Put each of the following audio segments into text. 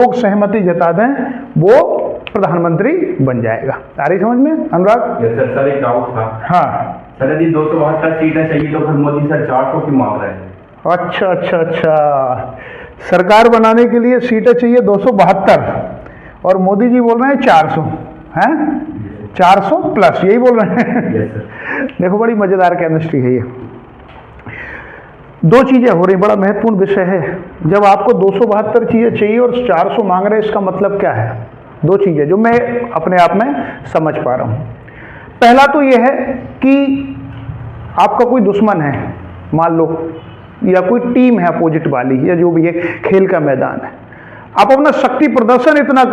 लोग सहमति जता दें वो प्रधानमंत्री बन जाएगा। आ रही समझ में अनुराग? यस सर, एक डाउट था। हाँ सर, यदि 272 सीटें चाहिए तो फिर मोदी सर 400 की मांग रहे हैं। अच्छा, सरकार बनाने के लिए सीटें चाहिए 272 और मोदी जी बोल रहे हैं 400 हैं, 400 प्लस, यही बोल रहे हैं। Yes sir. देखो बड़ी मजेदार केमिस्ट्री है ये। दो चीजें हो रही, बड़ा महत्वपूर्ण विषय है। जब आपको 272 चीजें चाहिए और 400 मांग रहे हैं, इसका मतलब क्या है? दो चीजें जो मैं अपने आप में समझ पा रहा हूं। पहला तो यह है कि आपका कोई दुश्मन है, मान लो, या कोई टीम है अपोजिट वाली, या जो भी है, खेल का मैदान है। आप अपना शक्ति प्रदर्शन इतना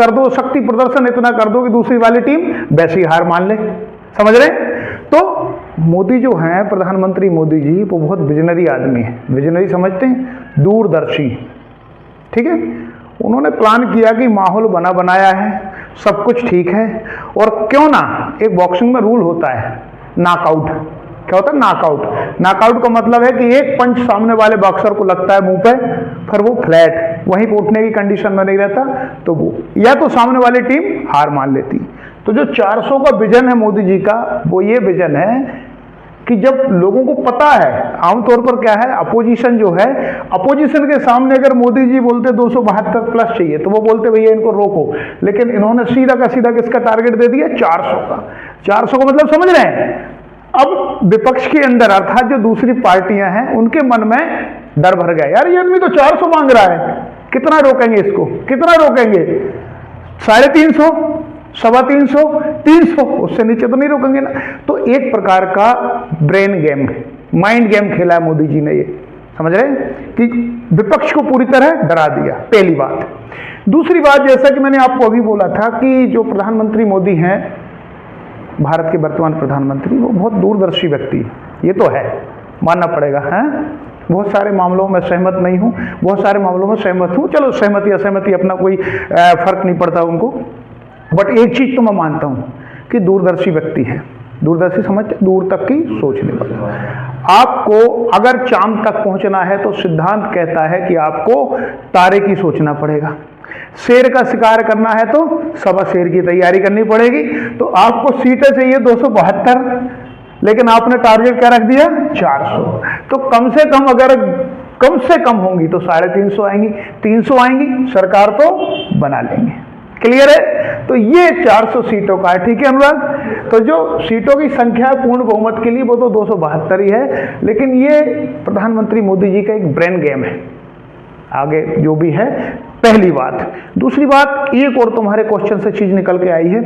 कर दो कि दूसरी वाली टीम वैसी हार मान ले। समझ रहे? तो मोदी जो हैं, प्रधानमंत्री मोदी जी, वो बहुत विजनरी आदमी है। विजनरी समझते हैं? दूरदर्शी। ठीक है, उन्होंने प्लान किया कि माहौल बना बनाया है, सब कुछ ठीक है, और क्यों ना, एक बॉक्सिंग में रूल होता है नॉकआउट। क्या होता है? नॉकआउट। नॉकआउट का मतलब है कि एक पंच सामने वाले बॉक्सर को लगता है मुंह पे, फिर वो फ्लैट, वहीं पे उठने की कंडीशन में नहीं रहता, तो वो या तो सामने वाली टीम हार मान लेती। तो जो 400 का विजन है मोदी जी का, वो ये विजन है कि जब लोगों को पता है, आमतौर पर क्या है, अपोजिशन जो है, अपोजिशन के सामने अगर मोदी जी बोलते 272 प्लस चाहिए, तो वो बोलते भैया इनको रोको, लेकिन इन्होंने सीधा का सीधा किसका टारगेट दे दिया? 400 का। 400 का मतलब समझ रहे हैं? अब विपक्ष के अंदर, अर्थात जो दूसरी पार्टियां हैं, उनके मन में डर भर गया, यार ये आदमी तो 400 मांग रहा है, कितना रोकेंगे इसको, कितना रोकेंगे? 350, 350, 300, उससे नीचे तो नहीं रोकेंगे ना। तो एक प्रकार का ब्रेन गेम, माइंड गेम खेला है मोदी जी ने। ये समझ रहे हैं कि विपक्ष को पूरी तरह डरा दिया, पहली बात। दूसरी बात, जैसा कि मैंने आपको अभी बोला था कि जो प्रधानमंत्री मोदी हैं, भारत के वर्तमान प्रधानमंत्री, वो बहुत दूरदर्शी व्यक्ति, ये तो है, मानना पड़ेगा। है, बहुत सारे मामलों में सहमत नहीं हूं, बहुत सारे मामलों में सहमत हूं। चलो, सहमति असहमति अपना कोई फर्क नहीं पड़ता उनको, बट एक चीज तो मैं मानता हूं कि दूरदर्शी व्यक्ति है। दूरदर्शी समझते, दूर तक की सोचने वाला। आपको अगर चांद तक पहुंचना है तो सिद्धांत कहता है कि आपको तारे की सोचना पड़ेगा। शेर का शिकार करना है तो सवा शेर की तैयारी करनी पड़ेगी। तो आपको सीटें चाहिए 272, लेकिन आपने टारगेट क्या रख दिया? 400। तो कम से कम, अगर कम से कम होंगी तो 350 आएंगी, 300 आएंगी, सरकार तो बना लेंगे। क्लियर है? तो ये 400 सीटों का है। ठीक है अनुराग? तो जो सीटों की संख्या है पूर्ण बहुमत के लिए, वो तो 272 ही है, लेकिन ये प्रधानमंत्री मोदी जी का एक ब्रेन गेम है। आगे जो भी है, पहली बात। दूसरी बात, एक और तुम्हारे क्वेश्चन से चीज निकल के आई है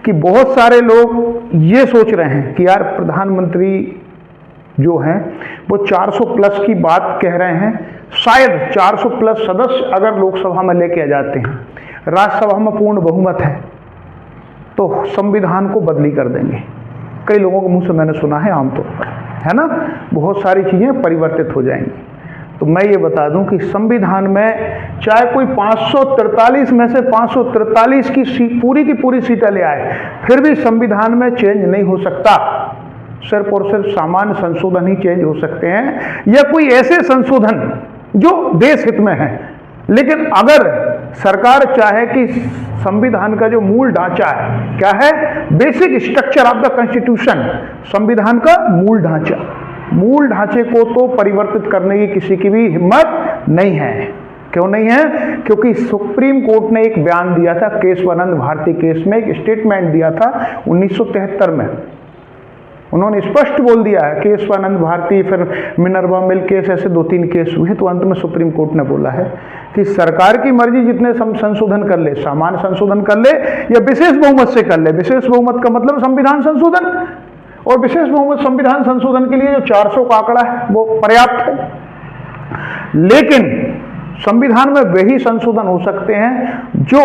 कि बहुत सारे लोग ये सोच रहे हैं कि यार प्रधानमंत्री जो हैं वो 400 प्लस की बात कह रहे हैं। शायद 400 प्लस सदस्य अगर लोकसभा में लेके आ जाते हैं, राज्यसभा में पूर्ण बहुमत है, तो संविधान को बदली कर देंगे। कई लोगों के मुंह से मैंने सुना है आमतौर पर, है ना, बहुत सारी चीजें परिवर्तित हो जाएंगी। तो मैं ये बता दूं कि संविधान में चाहे कोई 543 में से 543 की पूरी सीटें ले आए, फिर भी संविधान में चेंज नहीं हो सकता। सिर्फ और सिर्फ सामान्य संशोधन ही चेंज हो सकते हैं, या कोई ऐसे संशोधन जो देश हित में है। लेकिन अगर सरकार चाहे कि संविधान का जो मूल ढांचा है, क्या है, basic structure of the constitution, संविधान का मूल ढांचे को तो परिवर्तित करने की किसी की भी हिम्मत नहीं है। क्यों नहीं है? क्योंकि सुप्रीम कोर्ट ने एक बयान दिया था केशवानंद भारती केस में, एक स्टेटमेंट दिया था 1973 में। उन्होंने स्पष्ट बोल दिया है, केशवानंद भारती, फिर मिनर्वा मिल केस, ऐसे 2-3 केस हुए, तो अंत में सुप्रीम कोर्ट ने बोला है कि सरकार की मर्जी जितने संशोधन कर ले, सामान्य संशोधन कर ले या विशेष बहुमत से कर ले। विशेष बहुमत का मतलब संविधान संशोधन, और विशेष बहुमत संविधान संशोधन के लिए जो 400 का आंकड़ा है वो पर्याप्त है। लेकिन संविधान में वही संशोधन हो सकते हैं जो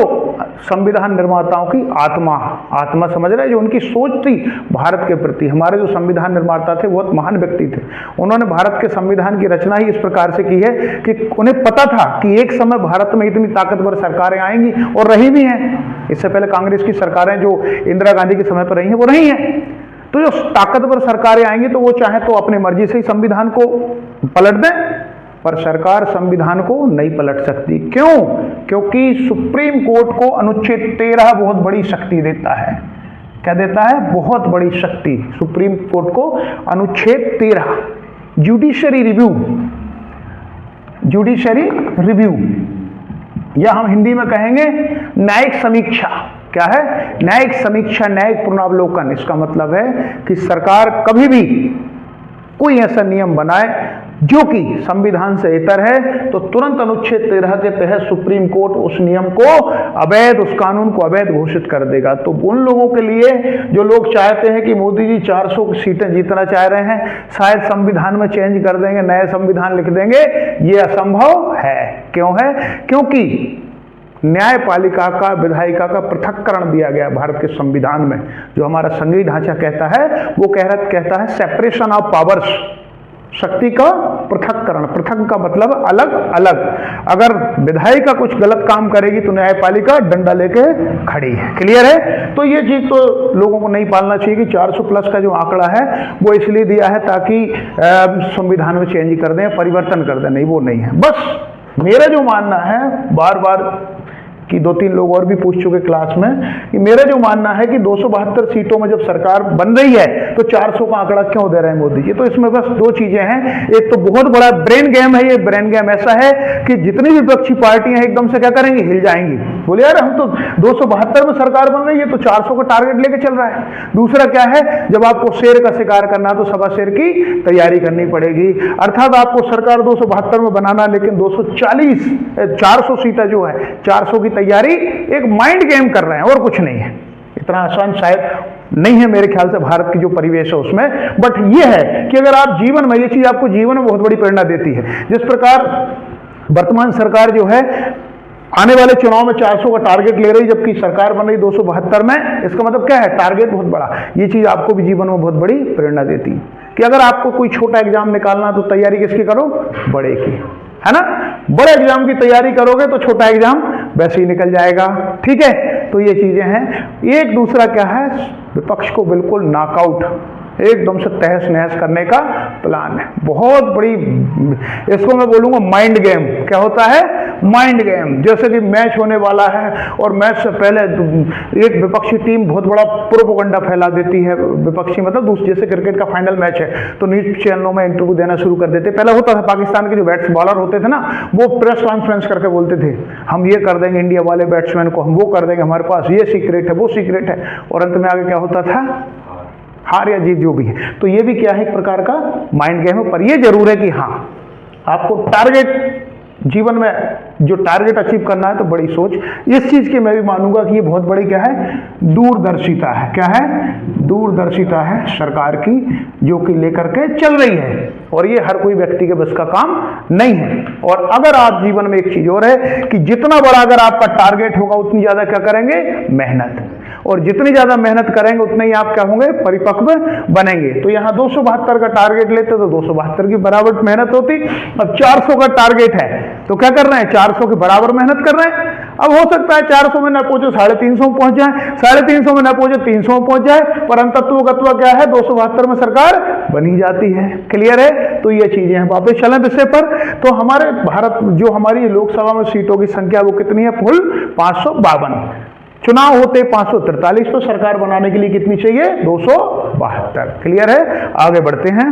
संविधान निर्माताओं की आत्मा समझ रहे हैं, जो उनकी सोच थी भारत के प्रति। हमारे जो संविधान निर्माता थे बहुत महान व्यक्ति थे, उन्होंने भारत के संविधान की रचना ही इस प्रकार से की है कि उन्हें पता था कि एक समय भारत में इतनी ताकतवर सरकारें आएंगी, और रही भी हैं। इससे पहले कांग्रेस की सरकारें जो इंदिरा गांधी के समय पर रही हैं, वो रही हैं। तो जो ताकतवर सरकारें आएंगी तो वो चाहे तो अपनी मर्जी से ही संविधान को पलट दें, पर सरकार संविधान को नहीं पलट सकती। क्यों? क्योंकि सुप्रीम कोर्ट को अनुच्छेद 13 बहुत बड़ी शक्ति देता है। क्या देता है? बहुत बड़ी शक्ति सुप्रीम कोर्ट को अनुच्छेद 13, जुडिशरी रिव्यू, या हम हिंदी में कहेंगे न्यायिक समीक्षा। क्या है? न्यायिक समीक्षा, न्यायिक पुनरावलोकन। इसका मतलब है कि सरकार कभी भी कोई ऐसा नियम बनाए जो कि संविधान से इतर है तो तुरंत अनुच्छेद 13 के तहत सुप्रीम कोर्ट उस नियम को अवैध, उस कानून को अवैध घोषित कर देगा। तो उन लोगों के लिए जो लोग चाहते हैं कि मोदी जी 400 सीटें जीतना चाह रहे हैं, शायद संविधान में चेंज कर देंगे, नए संविधान लिख देंगे, ये असंभव है। क्यों है? क्योंकि न्यायपालिका का, विधायिका का पृथक्करण दिया गया भारत के संविधान में। जो हमारा संघीय ढांचा कहता है वो कहता है सेपरेशन ऑफ पावर्स, शक्ति का पृथक्करण। पृथक का मतलब अलग अलग। अगर विधायिका कुछ गलत काम करेगी तो न्यायपालिका डंडा लेके खड़ी है। क्लियर है? तो ये चीज तो लोगों को नहीं पालना चाहिए कि 400 प्लस का जो आंकड़ा है वो इसलिए दिया है ताकि संविधान में चेंज कर दें, परिवर्तन कर दें। नहीं, वो नहीं है। बस मेरा जो मानना है, बार बार कि 2-3 लोग और भी पूछ चुके क्लास में, कि मेरा जो मानना है कि 272 सीटों में जब सरकार बन रही है तो 400 का आंकड़ा क्यों दे रहे हैं मोदी जी? तो इसमें बस 2 चीजें हैं। एक तो बहुत बड़ा ब्रेन गेम है। ये ब्रेन गेम ऐसा है कि जितनी भी विपक्षी पार्टियां एकदम से क्या करेंगी? हिल जाएंगी। बोले यार हम तो 272 में सरकार बन रही है तो 400 का टारगेट लेके चल रहा है। दूसरा क्या है? जब आपको शेर का शिकार करना तो सवा शेर की तैयारी करनी पड़ेगी। अर्थात आपको सरकार 272 में बनाना, लेकिन 400 सीटें जो है 400 की तैयारी एक माइंड गेम कर रहे हैं और कुछ नहीं है। इतना आसान शायद नहीं है मेरे ख्याल से भारत की जो परिवेश है उसमें। बट ये है कि अगर आप जीवन में, ये चीज आपको जीवन में बहुत बड़ी प्रेरणा देती है। जिस प्रकार वर्तमान सरकार जो है आने वाले चुनाव में 400 का टारगेट ले रही, जबकि सरकार बन रही 272 में, इसका मतलब क्या है? टारगेट बहुत बड़ा। ये चीज आपको भी जीवन में बहुत बड़ी प्रेरणा देती है कि अगर आपको कोई छोटा एग्जाम निकालना तो तैयारी किसकी करो? बड़े की, है ना? बड़े एग्जाम की तैयारी करोगे तो छोटा एग्जाम वैसे ही निकल जाएगा। ठीक है? तो ये चीजें हैं। एक दूसरा क्या है? विपक्ष को बिल्कुल नॉकआउट, एकदम से तहस नहस करने का प्लान है। बहुत बड़ी, इसको मैं बोलूंगा माइंड गेम। क्या होता है? Mind game. जैसे कि मैच होने वाला है और मैच से पहले एक विपक्षी टीम बहुत बड़ा प्रोपेगेंडा फैला देती है। विपक्षी मतलब जैसे क्रिकेट का फाइनल मैच है तो न्यूज चैनलों में इंटरव्यू देना शुरू कर देते। पहले होता था, पाकिस्तान के जो बॉलर होते थे ना, वो प्रेस कॉन्फ्रेंस करके बोलते थे हम ये कर देंगे इंडिया वाले बैट्समैन को, हम वो कर देंगे, हमारे पास ये सीक्रेट है, वो सीक्रेट है, और अंत में आगे क्या होता था? हार या जीत जो भी है। तो ये भी क्या है? एक प्रकार का माइंड गेम है। पर ये जरूर है कि हाँ, आपको टारगेट, जीवन में जो टारगेट अचीव करना है तो बड़ी सोच। इस चीज की मैं भी मानूंगा कि ये बहुत बड़ी क्या है? दूरदर्शिता है। क्या है? दूरदर्शिता है सरकार की, जो कि लेकर के चल रही है, और ये हर कोई व्यक्ति के बस का काम नहीं है। और अगर आप जीवन में एक चीज और है कि जितना बड़ा अगर आपका टारगेट होगा उतनी ज्यादा क्या करेंगे? मेहनत। और जितनी ज्यादा मेहनत करेंगे उतना ही आप क्या होंगे? परिपक्व बनेंगे। तो यहाँ 272 का टारगेट लेते तो 272 की बराबर मेहनत होती। अब 400 का टारगेट है तो क्या कर रहे हैं? 400 के बराबर मेहनत कर रहे हैं। अब हो सकता है 400 में न पहुंचे 350 में पहुंच जाए, 350 में न पहुंचे 300 में पहुंच जाए, पर अंतत्वगत्वा क्या है? 272 में सरकार बनी जाती है। क्लियर है? तो ये चीजें हैं। वापस चलें विषय पर। तो हमारे भारत, जो हमारी लोकसभा में सीटों की संख्या वो कितनी है? कुल 552। चुनाव होते 543, तो सरकार बनाने के लिए कितनी चाहिए? 272। क्लियर है? आगे बढ़ते हैं।